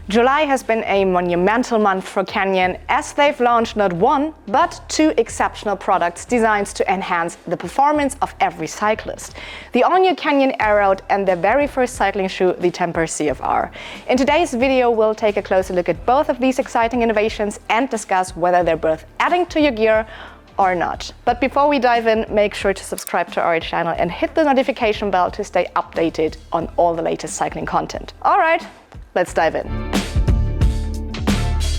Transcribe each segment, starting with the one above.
July has been a monumental month for Canyon as they've launched not one, but two exceptional products designed to enhance the performance of every cyclist. The all-new Canyon Aeroad and their very first cycling shoe, the Tempr CFR. In today's video, we'll take a closer look at both of these exciting innovations and discuss whether they're worth adding to your gear or not. But before we dive in, make sure to subscribe to our channel and hit the notification bell to stay updated on all the latest cycling content. All right, let's dive in.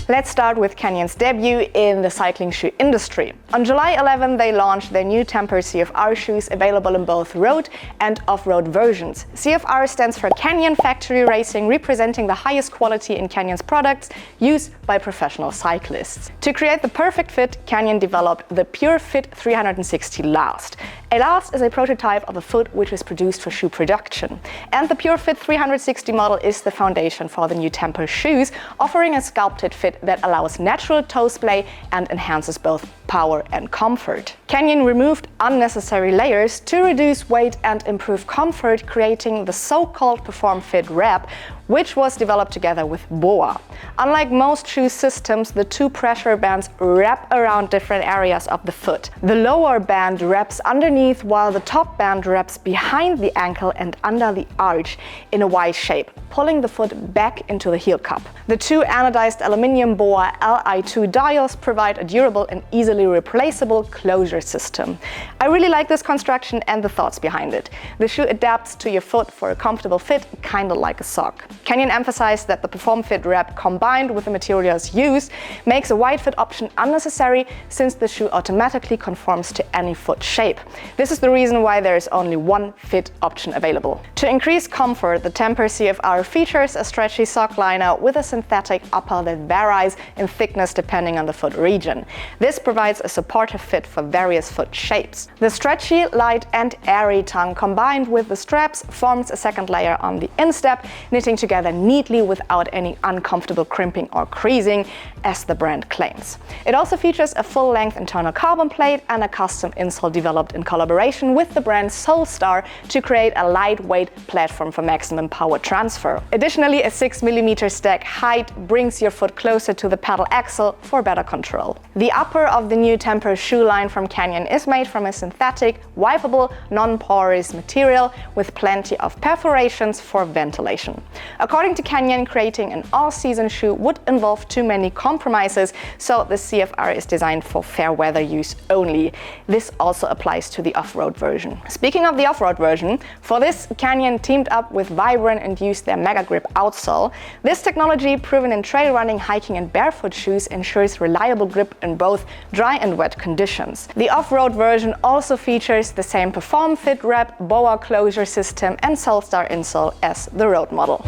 Let's start with Canyon's debut in the cycling shoe industry. On July 11, they launched their new Tempr CFR shoes, available in both road and off-road versions. CFR stands for Canyon Factory Racing, representing the highest quality in Canyon's products used by professional cyclists. To create the perfect fit, Canyon developed the Pure Fit 360 Last. A Last is a prototype of a foot which is produced for shoe production. And the Pure Fit 360 model is the foundation for the new Tempr shoes, offering a sculpted fit that allows natural toe splay and enhances both power and comfort. Canyon removed unnecessary layers to reduce weight and improve comfort, creating the so-called Perform Fit wrap, which was developed together with BOA. Unlike most shoe systems, the two pressure bands wrap around different areas of the foot. The lower band wraps underneath, while the top band wraps behind the ankle and under the arch in a Y shape, pulling the foot back into the heel cup. The two anodized aluminum BOA Li2 dials provide a durable and easily replaceable closure system. I really like this construction and the thoughts behind it. The shoe adapts to your foot for a comfortable fit, kind of like a sock. Canyon emphasized that the Perform Fit wrap, combined with the materials used, makes a wide fit option unnecessary, since the shoe automatically conforms to any foot shape. This is the reason why there is only one fit option available. To increase comfort, the Tempr CFR features a stretchy sock liner with a synthetic upper that varies in thickness depending on the foot region. This provides a supportive fit for various foot shapes. The stretchy, light and airy tongue, combined with the straps, forms a second layer on the instep, knitting together neatly without any uncomfortable crimping or creasing, as the brand claims. It also features a full-length internal carbon plate and a custom insole developed in collaboration with the brand Solstar to create a lightweight platform for maximum power transfer. Additionally, a 6mm stack height brings your foot closer to the pedal axle for better control. The upper of the new Tempr Shoeline from Canyon is made from a synthetic, wipeable, non-porous material with plenty of perforations for ventilation. According to Canyon, creating an all-season shoe would involve too many compromises, so the CFR is designed for fair weather use only. This also applies to the off-road version. Speaking of the off-road version, for this, Canyon teamed up with Vibram and used their Mega Grip outsole. This technology, proven in trail running, hiking and barefoot shoes, ensures reliable grip in both dry and wet conditions. The off-road version also features the same Perform Fit wrap, BOA closure system and Solstar insole as the road model.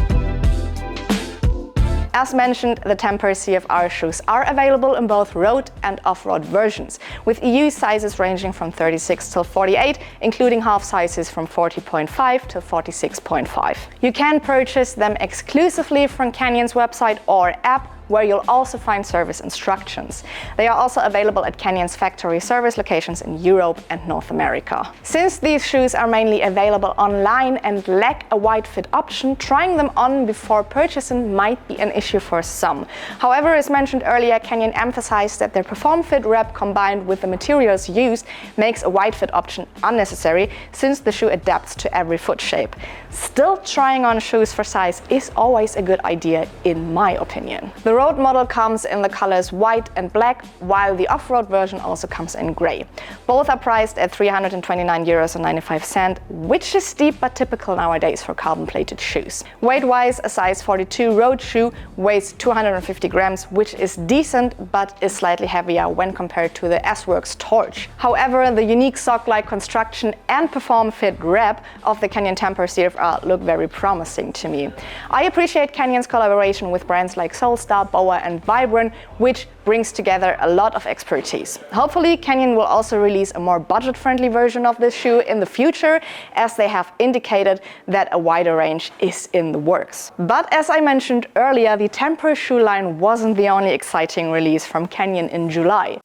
As mentioned, the Tempr CFR shoes are available in both road and off-road versions, with EU sizes ranging from 36 till 48, including half sizes from 40.5 to 46.5. You can purchase them exclusively from Canyon's website or app, where you'll also find service instructions. They are also available at Canyon's factory service locations in Europe and North America. Since these shoes are mainly available online and lack a wide fit option, trying them on before purchasing might be an issue for some. However, as mentioned earlier, Canyon emphasized that their Perform Fit wrap, combined with the materials used, makes a wide fit option unnecessary, since the shoe adapts to every foot shape. Still, trying on shoes for size is always a good idea, in my opinion. The road model comes in the colors white and black, while the off-road version also comes in gray. Both are priced at €329.95, which is steep but typical nowadays for carbon-plated shoes. Weight-wise, a size 42 road shoe weighs 250 grams, which is decent but is slightly heavier when compared to the S-Works Torch. However, the unique sock-like construction and Perform Fit wrap of the Canyon Tempr CFR look very promising to me. I appreciate Canyon's collaboration with brands like Solstar, BOA and Vibram, which brings together a lot of expertise. Hopefully, Canyon will also release a more budget-friendly version of this shoe in the future, as they have indicated that a wider range is in the works. But as I mentioned earlier, the Tempr Shoeline wasn't the only exciting release from Canyon in July.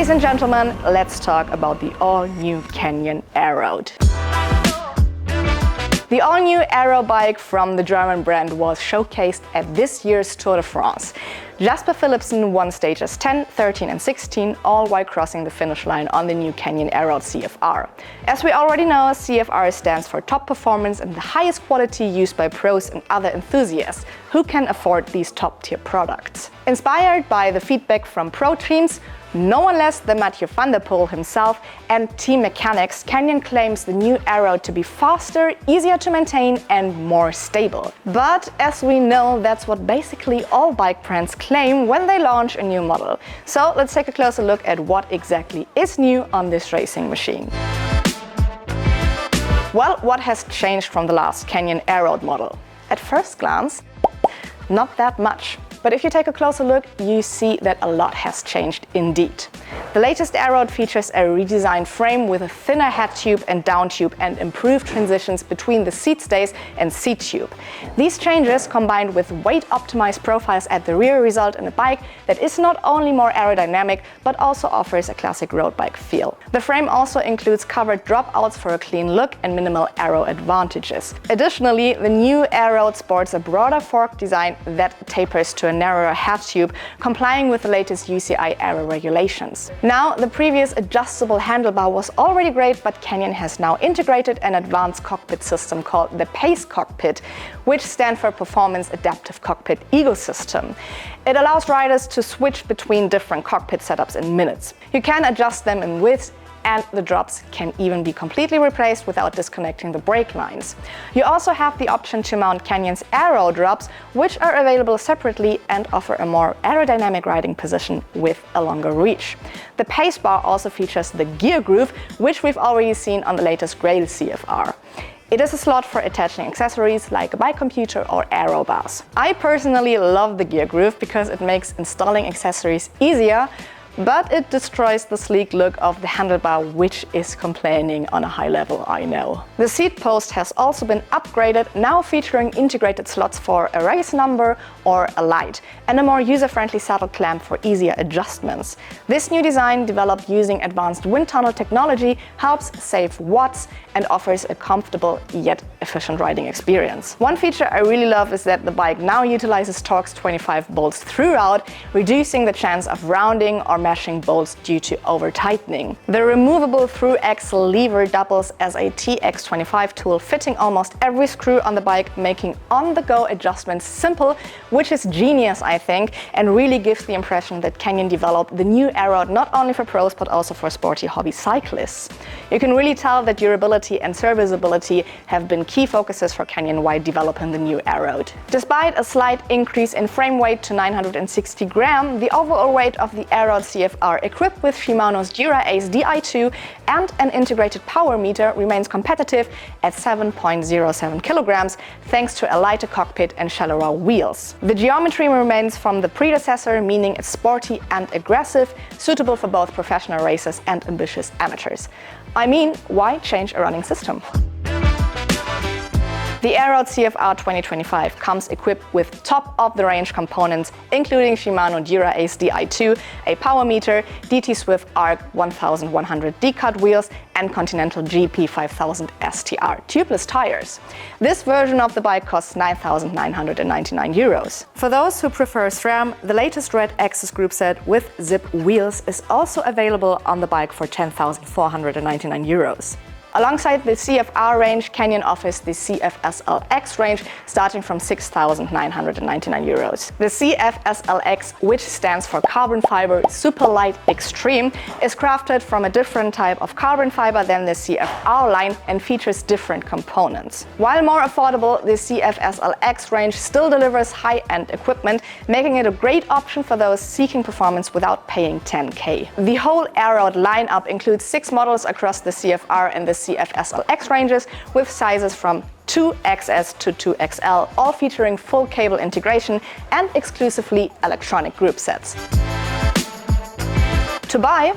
Ladies and gentlemen, let's talk about the all-new Canyon Aeroad. The all-new aero bike from the German brand was showcased at this year's Tour de France. Jasper Philipsen won stages 10, 13 and 16, all while crossing the finish line on the new Canyon Aeroad CFR. As we already know, CFR stands for top performance and the highest quality used by pros and other enthusiasts who can afford these top-tier products. Inspired by the feedback from pro teams, no one less than Mathieu van der Poel himself and team mechanics, Canyon claims the new Aeroad to be faster, easier to maintain and more stable. But as we know, that's what basically all bike brands claim when they launch a new model. So let's take a closer look at what exactly is new on this racing machine. Well, what has changed from the last Canyon Aeroad model? At first glance, not that much. But if you take a closer look, you see that a lot has changed indeed. The latest Aeroad features a redesigned frame with a thinner head tube and down tube and improved transitions between the seat stays and seat tube. These changes, combined with weight-optimized profiles at the rear, result in a bike that is not only more aerodynamic, but also offers a classic road bike feel. The frame also includes covered dropouts for a clean look and minimal aero advantages. Additionally, the new Aeroad sports a broader fork design that tapers to a narrower head tube, complying with the latest UCI aero regulations. Now, the previous adjustable handlebar was already great, but Canyon has now integrated an advanced cockpit system called the PACE cockpit, which stands for Performance Adaptive Cockpit Ecosystem. It allows riders to switch between different cockpit setups in minutes. You can adjust them in width, and the drops can even be completely replaced without disconnecting the brake lines. You also have the option to mount Canyon's Aero drops, which are available separately and offer a more aerodynamic riding position with a longer reach. The pace bar also features the gear groove, which we've already seen on the latest Grail CFR. It is a slot for attaching accessories like a bike computer or aero bars. I personally love the gear groove because it makes installing accessories easier, but it destroys the sleek look of the handlebar, which is complaining on a high level, I know. The seat post has also been upgraded, now featuring integrated slots for a race number or a light, and a more user-friendly saddle clamp for easier adjustments. This new design, developed using advanced wind tunnel technology, helps save watts and offers a comfortable yet efficient riding experience. One feature I really love is that the bike now utilizes Torx 25 bolts throughout, reducing the chance of rounding or meshing bolts due to over-tightening. The removable through-axle lever doubles as a TX25 tool, fitting almost every screw on the bike, making on-the-go adjustments simple, which is genius, I think, and really gives the impression that Canyon developed the new Aeroad not only for pros but also for sporty hobby cyclists. You can really tell that durability and serviceability have been key focuses for Canyon while developing the new Aeroad. Despite a slight increase in frame weight to 960 grams, the overall weight of the Aeroad CFR, equipped with Shimano's Dura-Ace Di2 and an integrated power meter, remains competitive at 7.07 kilograms thanks to a lighter cockpit and shallower wheels. The geometry remains from the predecessor, meaning it's sporty and aggressive, suitable for both professional racers and ambitious amateurs. I mean, why change a running system? The Aeroad CFR 2025 comes equipped with top-of-the-range components, including Shimano Dura-Ace Di2, a power meter, DT Swift Arc 1100 D-cut wheels, and Continental GP 5000 STR tubeless tires. This version of the bike costs €9,999. For those who prefer SRAM, the latest Red Access Group set with zip wheels is also available on the bike for €10,499. Alongside the CFR range, Canyon offers the CFSLX range starting from €6,999. The CFSLX, which stands for Carbon Fiber Super Light Extreme, is crafted from a different type of carbon fiber than the CFR line and features different components. While more affordable, the CFSLX range still delivers high-end equipment, making it a great option for those seeking performance without paying $10K. The whole Aeroad lineup includes 6 models across the CFR and the CFSLX ranges, with sizes from 2XS to 2XL, all featuring full cable integration and exclusively electronic group sets. To buy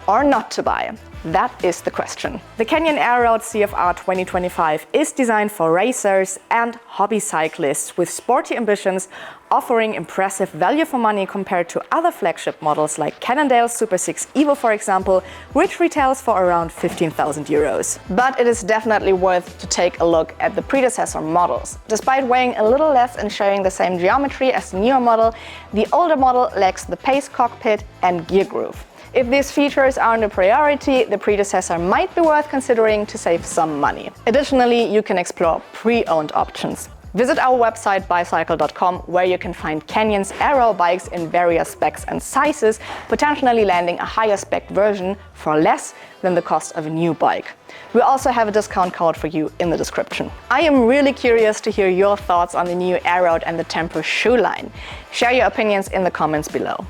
or not to buy? That is the question. The Canyon Aeroad CFR 2025 is designed for racers and hobby cyclists with sporty ambitions, offering impressive value for money compared to other flagship models like Cannondale Super 6 Evo, for example, which retails for around 15,000 euros. But it is definitely worth to take a look at the predecessor models. Despite weighing a little less and showing the same geometry as the newer model, the older model lacks the pace cockpit and gear groove. If these features aren't a priority, the predecessor might be worth considering to save some money. Additionally, you can explore pre-owned options. Visit our website bicycle.com, where you can find Canyon's aero bikes in various specs and sizes, potentially landing a higher spec version for less than the cost of a new bike. We also have a discount code for you in the description. I am really curious to hear your thoughts on the new Aeroad and the Tempr Shoeline. Share your opinions in the comments below.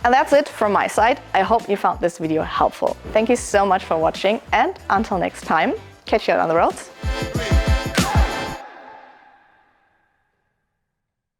And that's it from my side. I hope you found this video helpful. Thank you so much for watching, and until next time, catch you out on the roads.